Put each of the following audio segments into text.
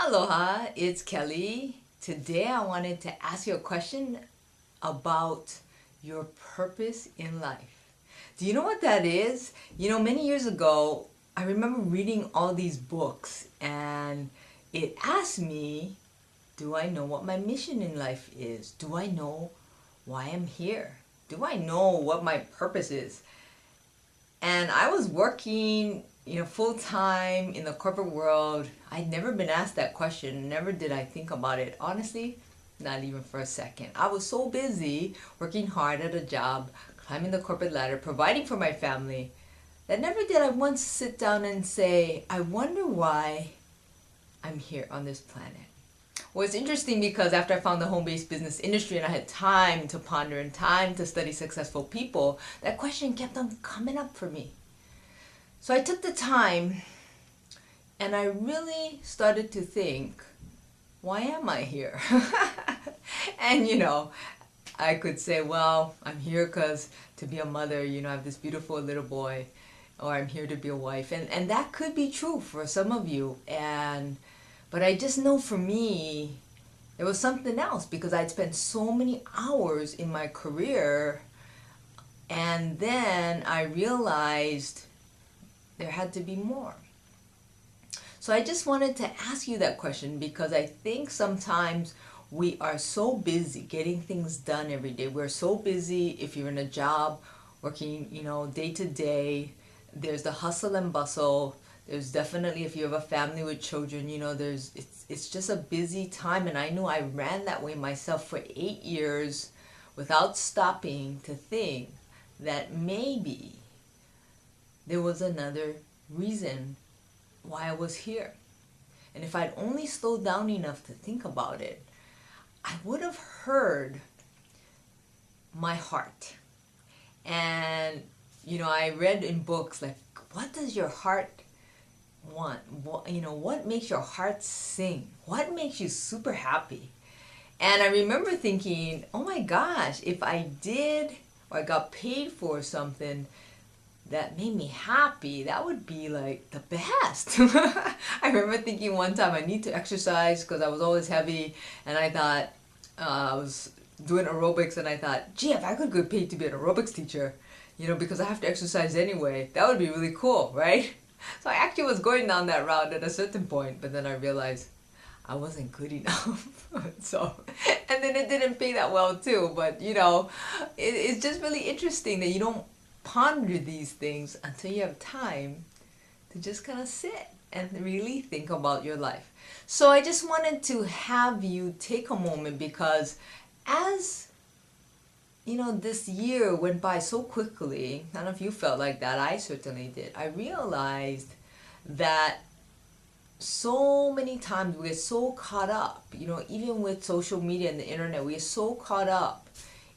Aloha, it's Kelly. Today I wanted to ask you a question about your purpose in life. Do you know what that is? Many years ago, I remember reading all these books and it asked me, do I know what my mission in life is? Do I know why I'm here? Do I know what my purpose is? And I was working, full time in the corporate world. I'd never been asked that question. Never did I think about it. Honestly, not even for a second. I was so busy working hard at a job, climbing the corporate ladder, providing for my family, that never did I once sit down and say, I wonder why I'm here on this planet. Well, it's interesting because after I found the home-based business industry and I had time to ponder and time to study successful people, that question kept on coming up for me. So I took the time and I really started to think, why am I here? And I could say, well, I'm here because to be a mother, I have this beautiful little boy, or I'm here to be a wife. And that could be true for some of you. But I just know for me, there was something else because I'd spent so many hours in my career, and then I realized there had to be more. So I just wanted to ask you that question because I think sometimes we are so busy getting things done every day. We're so busy if you're in a job working, day to day. There's the hustle and bustle. There's definitely, if you have a family with children, it's just a busy time. And I knew I ran that way myself for 8 years without stopping to think that maybe there was another reason why I was here. And if I'd only slowed down enough to think about it, I would have heard my heart. And, I read in books like, what does your heart want? What makes your heart sing? What makes you super happy? And I remember thinking, oh my gosh, if I did or I got paid for something that made me happy, that would be like the best. I remember thinking one time I need to exercise because I was always heavy, and I thought I was doing aerobics, and I thought, gee, if I could get paid to be an aerobics teacher, because I have to exercise anyway, that would be really cool, right? So I actually was going down that route at a certain point, but then I realized I wasn't good enough. And then it didn't pay that well too, but it's just really interesting that you don't ponder these things until you have time to just kind of sit and really think about your life. So I just wanted to have you take a moment because as this year went by so quickly. I don't know if you felt like that. I certainly did. I realized that so many times we get so caught up, even with social media and the internet, we get so caught up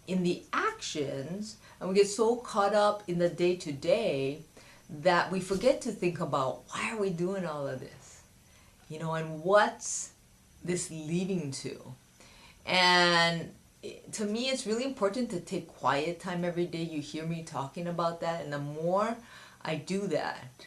in the actions and we get so caught up in the day-to-day that we forget to think about why are we doing all of this, and what's this leading to. And to me, it's really important to take quiet time every day. You hear me talking about that, and the more I do that,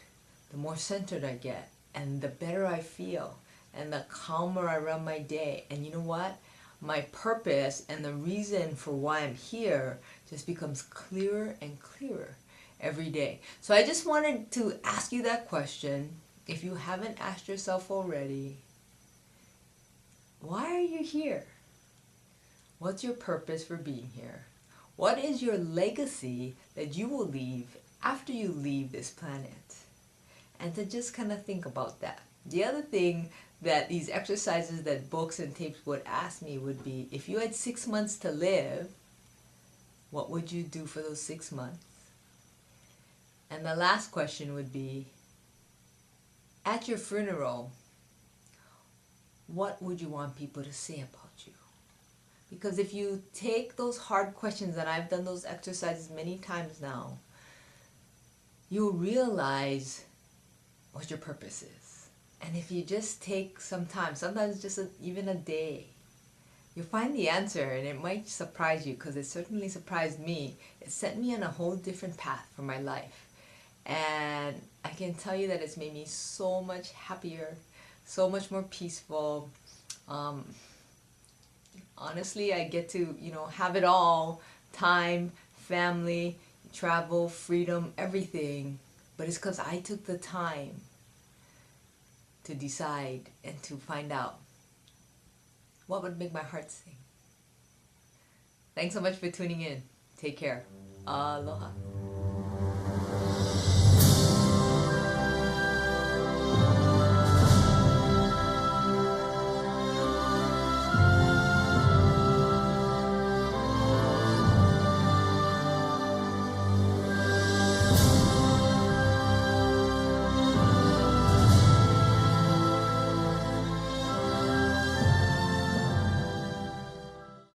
the more centered I get, and the better I feel, and the calmer I run my day. And you know what? My purpose and the reason for why I'm here just becomes clearer and clearer every day. So I just wanted to ask you that question. If you haven't asked yourself already, why are you here? What's your purpose for being here? What is your legacy that you will leave after you leave this planet? And to just kind of think about that. The other thing that these exercises that books and tapes would ask me would be, if you had 6 months to live, what would you do for those 6 months? And the last question would be, at your funeral, what would you want people to say about you? Because if you take those hard questions, and I've done those exercises many times now, you'll realize what your purpose is. And if you just take some time, sometimes just even a day, you'll find the answer, and it might surprise you because it certainly surprised me. It set me on a whole different path for my life. And I can tell you that it's made me so much happier, so much more peaceful. Um, Honestly, I get to, have it all: time, family, travel, freedom, everything. But it's because I took the time to decide and to find out what would make my heart sing. Thanks so much for tuning in. Take care. Aloha.